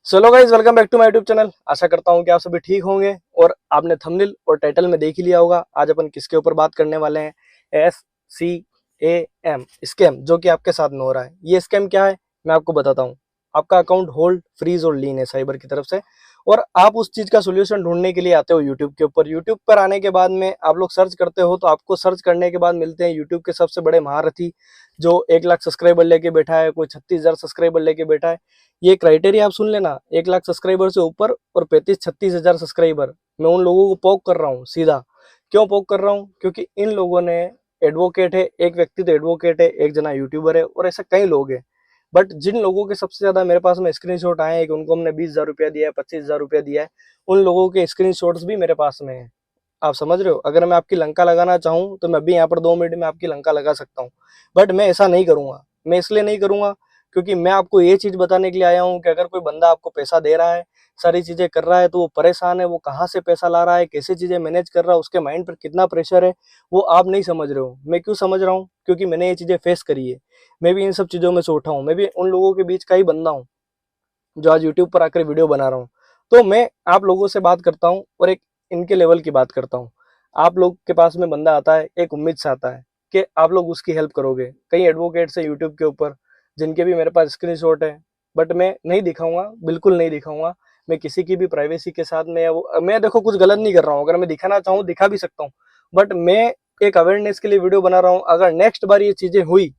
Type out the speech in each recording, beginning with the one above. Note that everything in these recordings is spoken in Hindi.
चलो guys, welcome back to my YouTube channel. आशा करता हूँ कि आप सभी ठीक होंगे और आपने थंबनेल और टाइटल में देख ही लिया होगा। आज अपन किसके ऊपर बात करने वाले हैं? SCAM स्कैम, जो कि आपके साथ में हो रहा है। ये स्कैम क्या है मैं आपको बताता हूँ। आपका अकाउंट होल्ड, फ्रीज और लीन है साइबर की तरफ से, और आप उस चीज का सोल्यूशन ढूंढने के लिए आते हो यूट्यूब के ऊपर। यूट्यूब पर आने के बाद में आप लोग सर्च करते हो, तो आपको सर्च करने के बाद मिलते हैं यूट्यूब के सबसे बड़े महारथी, जो 1 लाख सब्सक्राइबर लेके बैठा है, कोई 36,000 सब्सक्राइबर लेके बैठा है। ये क्राइटेरिया आप सुन लेना, 1 लाख सब्सक्राइबर से ऊपर और 35-36 हजार सब्सक्राइबर। मैं उन लोगों को पोक कर रहा हूँ सीधा। क्यों पोक कर रहा हूँ? क्योंकि इन लोगों ने, एडवोकेट है, एक व्यक्ति तो एडवोकेट है, एक जना यूट्यूबर है, और ऐसे कई लोग हैं। बट जिन लोगों के सबसे ज्यादा मेरे पास में स्क्रीनशॉट आए हैं कि उनको हमने 20,000 रुपया दिया है, 25,000 रुपया दिया है, उन लोगों के स्क्रीनशॉट्स भी मेरे पास में है। आप समझ रहे हो? अगर मैं आपकी लंका लगाना चाहूँ तो मैं भी यहाँ पर 2 मिनट में आपकी लंका लगा सकता हूँ। बट मैं ऐसा नहीं करूंगा। मैं इसलिए नहीं करूंगा क्योंकि मैं आपको ये चीज बताने के लिए आया हूँ कि अगर कोई बंदा आपको पैसा दे रहा है, सारी चीजें कर रहा है, तो वो परेशान है। वो कहाँ से पैसा ला रहा है, कैसे चीजें मैनेज कर रहा है, उसके माइंड पर कितना प्रेशर है, वो आप नहीं समझ रहे हो। मैं क्यों समझ रहा हूँ? क्योंकि मैंने ये चीजें फेस करी है। मैं भी इन सब चीजों में से उठा हूँ। मैं भी उन लोगों के बीच का ही बंदा हूँ जो आज यूट्यूब पर आकर वीडियो बना रहा हूँ। तो मैं आप लोगों से बात करता हूँ और एक इनके लेवल की बात करता हूँ। आप लोग के पास में बंदा आता है, एक उम्मीद से आता है कि आप लोग उसकी हेल्प करोगे। कई एडवोकेट्स है यूट्यूब के ऊपर जिनके भी मेरे पास स्क्रीनशॉट है, बट मैं नहीं दिखाऊंगा, बिल्कुल नहीं दिखाऊंगा। मैं किसी की भी प्राइवेसी के साथ में, मैं देखो कुछ गलत नहीं कर रहा हूँ। अगर मैं दिखाना चाहूँ दिखा भी सकता हूँ, बट मैं एक अवेयरनेस के लिए वीडियो बना रहा हूँ। अगर नेक्स्ट बार ये चीजें हुई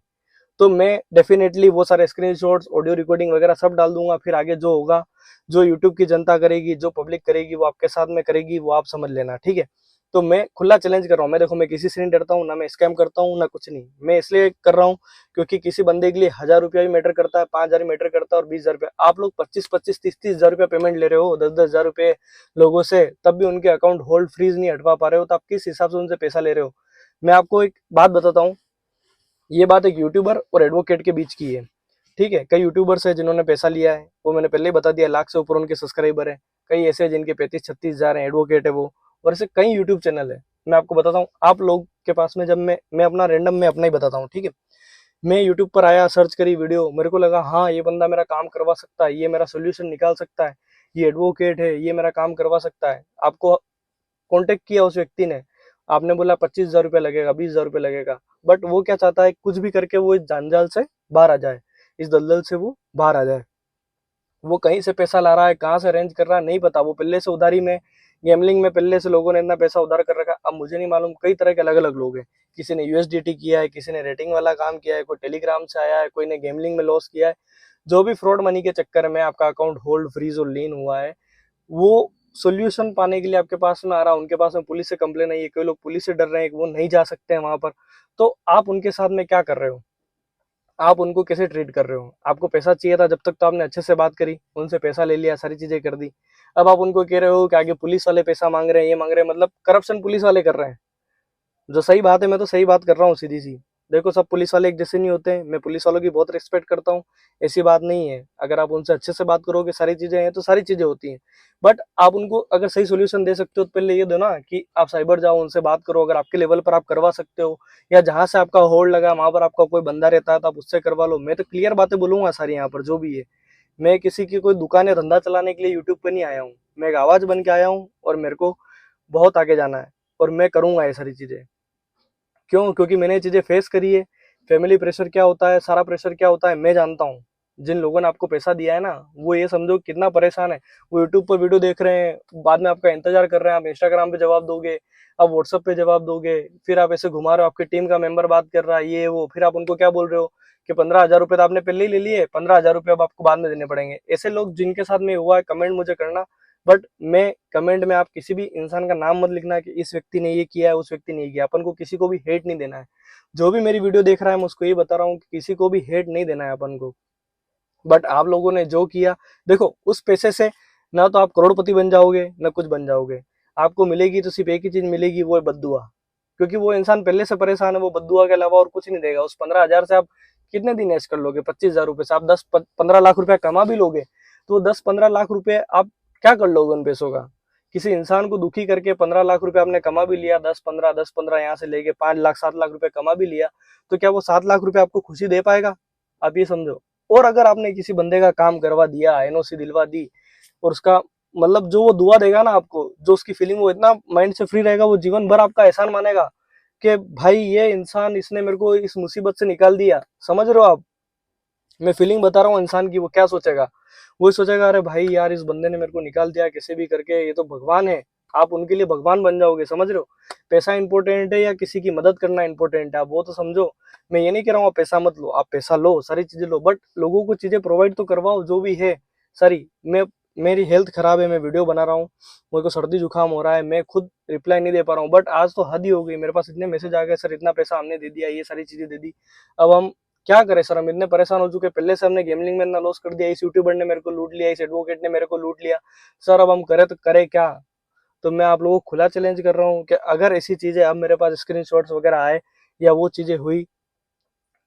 तो मैं डेफिनेटली वो सारे स्क्रीनशॉट्स, ऑडियो रिकॉर्डिंग वगैरह सब डाल दूंगा। फिर आगे जो होगा, जो यूट्यूब की जनता करेगी, जो पब्लिक करेगी, वो आपके साथ में करेगी, वो आप समझ लेना, ठीक है? तो मैं खुला चैलेंज कर रहा हूँ। मैं देखो, मैं किसी से नहीं डरता हूँ, ना मैं स्कैम करता हूँ, ना कुछ नहीं। मैं इसलिए कर रहा हूँ क्योंकि किसी बंदे के लिए 1,000 रुपया भी मैटर करता है, 5,000 मैटर करता है, और 20,000 रुपया। आप लोग 25-25, 30-30 हजार रुपया पेमेंट ले रहे हो, 10-10 हजार रुपये लोगों से, तब भी उनके अकाउंट होल्ड, फ्रीज नहीं हटवा पा रहे हो, तो आप किस हिसाब से उनसे पैसा ले रहे हो? मैं आपको एक बात बताता हूँ। ये बात एक यूट्यूबर और एडवोकेट के बीच की है, ठीक है? कई यूट्यूबर्स है जिन्होंने पैसा लिया है, वो मैंने पहले ही बता दिया, लाख से ऊपर उनके सब्सक्राइबर है। कई ऐसे हैं जिनके 35-36 हजार है, एडवोकेट है वो। और ऐसे कई यूट्यूब चैनल है। मैं आपको बताता हूँ, आप लोग के पास में जब मैं अपना रैंडम, मैं अपना ही बताता हूँ, ठीक है? मैं यूट्यूब पर आया, सर्च करी वीडियो, मेरे को लगा हाँ ये बंदा मेरा काम करवा सकता है, ये मेरा सोल्यूशन निकाल सकता है, ये एडवोकेट है, ये मेरा काम करवा सकता है। आपको कांटेक्ट किया उस व्यक्ति ने, आपने बोला 25,000 रुपया लगेगा, 20,000 रुपया लगेगा, बट वो क्या चाहता है? कुछ भी करके वो इस जंजाल से बाहर आ जाए, इस दलदल से वो बाहर आ जाए। वो कहीं से पैसा ला रहा है, कहाँ से अरेंज कर रहा है नहीं पता। वो पहले से उधारी में, गैमलिंग में पहले से लोगों ने इतना पैसा उधार कर रखा है। अब मुझे नहीं मालूम, कई तरह के अलग अलग लोग हैं। किसी ने यूएसडीटी किया है, किसी ने रेटिंग वाला काम किया है, कोई टेलीग्राम से आया है, कोई ने गैमलिंग में लॉस किया है। जो भी फ्रॉड मनी के चक्कर में आपका अकाउंट होल्ड, फ्रीज और लीन हुआ है, वो सोल्यूशन पाने के लिए आपके पास में आ रहा है। उनके पास में पुलिस से कंप्लेन आई है, कई लोग पुलिस से डर रहे हैं कि वो नहीं जा सकते हैं वहां पर। तो आप उनके साथ में क्या कर रहे हो? आप उनको कैसे ट्रीट कर रहे हो? आपको पैसा चाहिए था, जब तक तो आपने अच्छे से बात करी, उनसे पैसा ले लिया, सारी चीजें कर दी। अब आप उनको कह रहे हो कि आगे पुलिस वाले पैसा मांग रहे हैं, ये मांग रहे हैं, मतलब करप्शन पुलिस वाले कर रहे हैं। जो सही बात है, मैं तो सही बात कर रहा हूँ सीधी सी। देखो, सब पुलिस वाले एक जैसे नहीं होते हैं। मैं पुलिस वालों की बहुत रिस्पेक्ट करता हूँ, ऐसी बात नहीं है। अगर आप उनसे अच्छे से बात करोगे, सारी चीजें हैं तो सारी चीजें होती हैं। बट आप उनको अगर सही सोल्यूशन दे सकते हो तो पहले ये दो ना कि आप साइबर जाओ, उनसे बात करो। अगर आपके लेवल पर आप करवा सकते हो, या जहां से आपका होल्ड लगा वहां पर आपका कोई बंदा रहता है, तो आप उससे करवा लो। मैं तो क्लियर बातें बोलूंगा सारी यहाँ पर जो भी है। मैं किसी की कोई दुकान या धंधा चलाने के लिए यूट्यूब पे नहीं आया हूँ। मैं एक आवाज बन के आया हूँ, और मेरे को बहुत आगे जाना है, और मैं करूंगा ये सारी चीजें। क्यों? क्योंकि मैंने ये चीजें फेस करी है। फैमिली प्रेशर क्या होता है, सारा प्रेशर क्या होता है, मैं जानता हूँ। जिन लोगों ने आपको पैसा दिया है ना, वो ये समझो कितना परेशान है। वो यूट्यूब पर वीडियो देख रहे हैं, बाद में आपका इंतजार कर रहे हैं। आप इंस्टाग्राम पे जवाब दोगे, आप व्हाट्सएप पे जवाब दोगे, फिर आप ऐसे घुमा रहे हो, आपकी टीम का मेंबर बात कर रहा है, ये वो, फिर आप उनको क्या बोल रहे हो कि 15,000 रुपये तो आपने पहले ही ले लिए, 15,000 रुपये अब आपको बाद में देने पड़ेंगे। ऐसे लोग जिनके साथ में हुआ है, कमेंट मुझे करना। बट मैं कमेंट में, आप किसी भी इंसान का नाम मत लिखना कि इस व्यक्ति ने ये किया है, उस व्यक्ति ने ये किया। अपन को किसी को भी हेट नहीं देना है। जो भी मेरी वीडियो देख रहा है, मैं उसको ये बता रहा हूँ कि किसी को भी हेट नहीं देना है अपन को। बट आप लोगों ने जो किया, देखो उस पैसे से ना तो आप करोड़पति बन जाओगे, ना कुछ बन जाओगे। आपको मिलेगी तो सिर्फ एक ही चीज मिलेगी, वो है बद्दुआ। क्योंकि वो इंसान पहले से परेशान है, वो बद्दुआ के अलावा और कुछ नहीं देगा। उस 15,000 से आप कितने दिन ऐश कर लोगे? 25,000 रुपये से आप 10-15 लाख रुपया कमा भी लोगे, तो 10-15 लाख रुपए आप क्या कर लोगे उन पैसों का? किसी इंसान को दुखी करके 15 लाख रुपए आपने कमा भी लिया, 10-15 यहाँ से लेके 5 लाख 7 लाख रुपए कमा भी लिया, तो क्या वो 7 लाख रुपए आपको खुशी दे पाएगा? आप ये समझो। और अगर आपने किसी बंदे का काम करवा दिया, एनओसी दिलवा दी, और उसका मतलब जो वो दुआ देगा ना आपको, जो उसकी फीलिंग, वो इतना माइंड से फ्री रहेगा, वो जीवन भर आपका एहसान मानेगा कि भाई ये इंसान, इसने मेरे को इस मुसीबत से निकाल दिया। समझ रहे हो आप? मैं फीलिंग बता रहा हूँ इंसान की, वो क्या सोचेगा, वो सोचेगा अरे भाई यार इस बंदे ने मेरे को निकाल दिया कैसे भी करके, ये तो भगवान है। आप उनके लिए भगवान बन जाओगे। समझ रहे हो? पैसा इंपॉर्टेंट है या किसी की मदद करना इंपॉर्टेंट है, आप वो तो समझो। मैं ये नहीं कह रहा हूँ आप पैसा मत लो, आप पैसा लो, सारी चीजें लो, बट लोगों को चीजें प्रोवाइड तो करवाओ जो भी है सारी। मैं मेरी हेल्थ खराब है, मैं वीडियो बना रहा हूँ, मेरे को सर्दी जुकाम हो रहा है, मैं खुद रिप्लाई नहीं दे पा रहा हूँ, बट आज तो हद ही हो गई, मेरे पास इतने मैसेज आ गए, सर इतना पैसा हमने दे दिया, ये सारी चीजें दे दी, अब हम क्या करें सर, हम इतने परेशान हो चुके, पहले से हमने गैमलिंग में इतना लॉस कर दिया, इस यूट्यूबर ने मेरे को लूट लिया, इस एडवोकेट ने मेरे को लूट लिया, सर अब हम करें तो करें क्या? तो मैं आप लोगों को खुला चैलेंज कर रहा हूँ कि अगर ऐसी चीजें अब मेरे पास स्क्रीनशॉट्स वगैरह आए या वो चीजें हुई,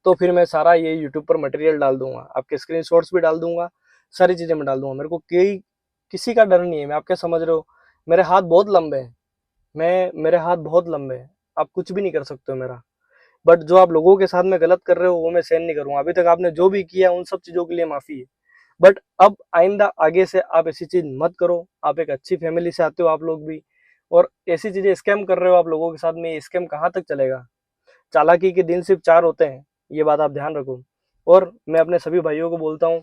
तो फिर मैं सारा ये यूट्यूब पर मटेरियल डाल दूंगा, आपके स्क्रीनशॉट्स भी डाल दूंगा, सारी चीजें मैं डाल दूंगा। मेरे को किसी का डर नहीं है। मैं, आप क्या समझ रहे हो? मेरे हाथ बहुत लंबे हैं, मेरे हाथ बहुत लंबे हैं, आप कुछ भी नहीं कर सकते हो मेरा। बट जो आप लोगों के साथ में गलत कर रहे हो वो मैं सहन नहीं करूंगा। अभी तक आपने जो भी किया उन सब चीजों के लिए माफी है, बट अब आइंदा आगे से आप ऐसी चीज मत करो। आप एक अच्छी फैमिली से आते हो आप लोग भी, और ऐसी चीजें स्कैम कर रहे हो आप लोगों के साथ में, ये स्कैम कहाँ तक चलेगा? चालाकी के दिन सिर्फ 4 होते हैं, ये बात आप ध्यान रखो। और मैं अपने सभी भाइयों को बोलता हूँ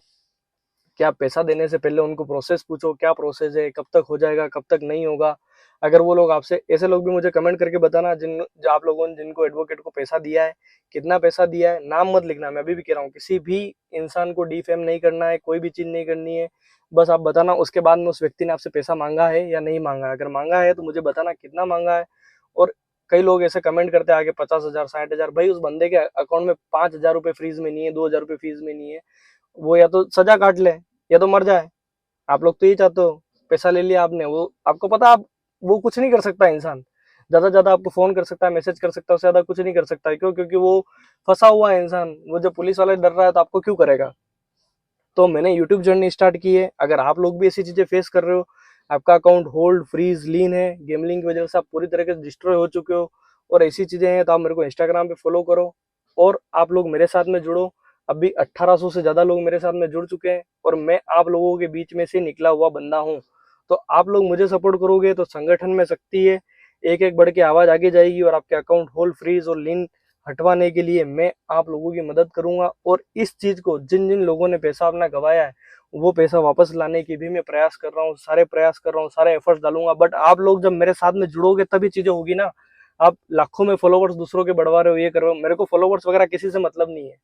कि आप पैसा देने से पहले उनको प्रोसेस पूछो, क्या प्रोसेस है, कब तक हो जाएगा, कब तक नहीं होगा। अगर वो लोग आपसे, ऐसे लोग भी मुझे कमेंट करके बताना जो आप लोगों ने जिनको एडवोकेट को पैसा दिया है, कितना पैसा दिया है, नाम मत लिखना। मैं अभी भी कह रहा हूँ किसी भी इंसान को डिफेम नहीं करना है, कोई भी चीज नहीं करनी है, बस आप बताना उसके बाद में उस व्यक्ति ने आपसे पैसा मांगा है या नहीं मांगा है। अगर मांगा है तो मुझे बताना कितना मांगा है। और कई लोग ऐसे कमेंट करते हैं आगे 50,000 60,000, भाई उस बंदे के अकाउंट में 5,000 रुपए फ्रीज में नहीं है, 2,000 रुपए फीस में नहीं है, वो या तो सजा काट ले या तो मर जाए। आप लोग तो यही चाहते हो। पैसा ले लिया आपने, वो आपको पता, आप वो कुछ नहीं कर सकता इंसान, ज्यादा ज्यादा आपको फोन कर सकता है, मैसेज कर सकता है, उससे ज्यादा कुछ नहीं कर सकता है। क्यों? क्योंकि वो फंसा हुआ है इंसान। वो जब पुलिस वाले डर रहा है तो आपको क्यों करेगा? तो मैंने यूट्यूब जर्नी स्टार्ट की है। अगर आप लोग भी ऐसी चीजें फेस कर रहे हो, आपका अकाउंट होल्ड, फ्रीज, लीन है, गेमलिंग की वजह से आप पूरी तरीके से डिस्ट्रॉय हो चुके हो, और ऐसी चीजें हैं, तो आप मेरे को इंस्टाग्राम पे फॉलो करो और आप लोग मेरे साथ में जुड़ो। अभी 1800 से ज्यादा लोग मेरे साथ में जुड़ चुके हैं, और मैं आप लोगों के बीच में से निकला हुआ बंदा हूँ। तो आप लोग मुझे सपोर्ट करोगे तो संगठन में शक्ति है, एक एक बढ़ के आवाज आगे जाएगी, और आपके अकाउंट होल्ड, फ्रीज और लीन हटवाने के लिए मैं आप लोगों की मदद करूंगा। और इस चीज को, जिन जिन लोगों ने पैसा अपना गवाया है, वो पैसा वापस लाने की भी मैं प्रयास कर रहा हूँ, सारे प्रयास कर रहा हूँ, सारे एफर्ट्स डालूंगा। बट आप लोग जब मेरे साथ में जुड़ोगे तभी चीजें होगी ना। आप लाखों में फॉलोवर्स दूसरों के बढ़वा रहे हो, ये कर रहे हो, मेरे को फॉलोवर्स वगैरह किसी से मतलब नहीं है।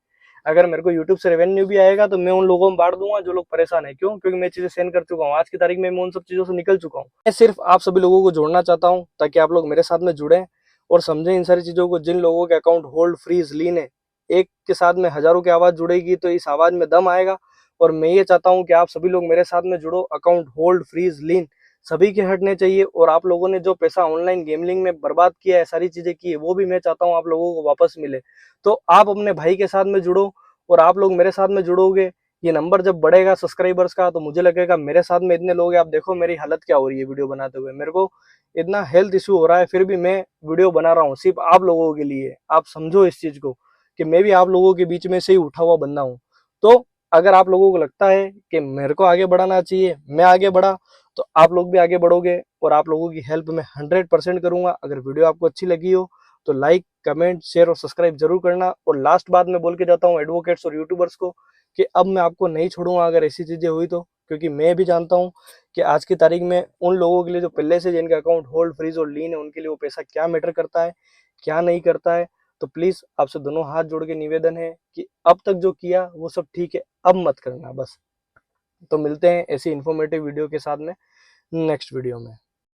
अगर मेरे को यूट्यूब से रेवेन्यू भी आएगा तो मैं उन लोगों में बांट दूंगा जो लोग परेशान है। क्यों? क्योंकि मैं चीजें सेंड कर चुका हूँ, आज की तारीख में मैं उन सब चीजों से निकल चुका हूँ। मैं सिर्फ आप सभी लोगों को जोड़ना चाहता हूँ ताकि आप लोग मेरे साथ में जुड़े और समझें इन सारी चीजों को। जिन लोगों के अकाउंट होल्ड, फ्रीज, लीन है, एक के साथ में हजारों की आवाज जुड़ेगी तो इस आवाज में दम आएगा। और मैं ये चाहता हूँ कि आप सभी लोग मेरे साथ में जुड़ो। अकाउंट होल्ड, फ्रीज, लीन सभी के हटने चाहिए, और आप लोगों ने जो पैसा ऑनलाइन गेमलिंग में बर्बाद किया है, सारी चीजें की है, वो भी मैं चाहता हूँ आप लोगों को वापस मिले। तो आप अपने भाई के साथ में जुड़ो, और आप लोग मेरे साथ में जुड़ोगे। ये नंबर जब बढ़ेगा सब्सक्राइबर्स का, तो मुझे लगेगा मेरे साथ में इतने लोग हैं। आप देखो मेरी हालत क्या हो रही है वीडियो बनाते हुए, मेरे को इतना हेल्थ इशू हो रहा है, फिर भी मैं वीडियो बना रहा हूँ सिर्फ आप लोगों के लिए। आप समझो इस चीज को कि मैं भी आप लोगों के बीच में से ही उठा हुआ बंदा हूँ। तो अगर आप लोगों को लगता है कि मेरे को आगे बढ़ाना चाहिए, मैं आगे बढ़ा, तो आप लोग भी आगे बढ़ोगे, और आप लोगों की हेल्प मैं 100% करूंगा। अगर वीडियो आपको अच्छी लगी हो तो लाइक, कमेंट, शेयर और सब्सक्राइब जरूर करना। और लास्ट बात मैं बोल के जाता हूँ एडवोकेट्स और यूट्यूबर्स को कि अब मैं आपको नहीं छोड़ूंगा अगर ऐसी चीजें हुई तो। क्योंकि मैं भी जानता हूँ कि आज की तारीख में उन लोगों के लिए जो पहले से जिनका अकाउंट होल्ड, फ्रीज और लीन है, उनके लिए वो पैसा क्या मैटर करता है, क्या नहीं करता है। तो प्लीज आपसे दोनों हाथ जोड़ के निवेदन है कि अब तक जो किया वो सब ठीक है, अब मत करना बस। तो मिलते हैं ऐसी इन्फॉर्मेटिव वीडियो के साथ में नेक्स्ट वीडियो में।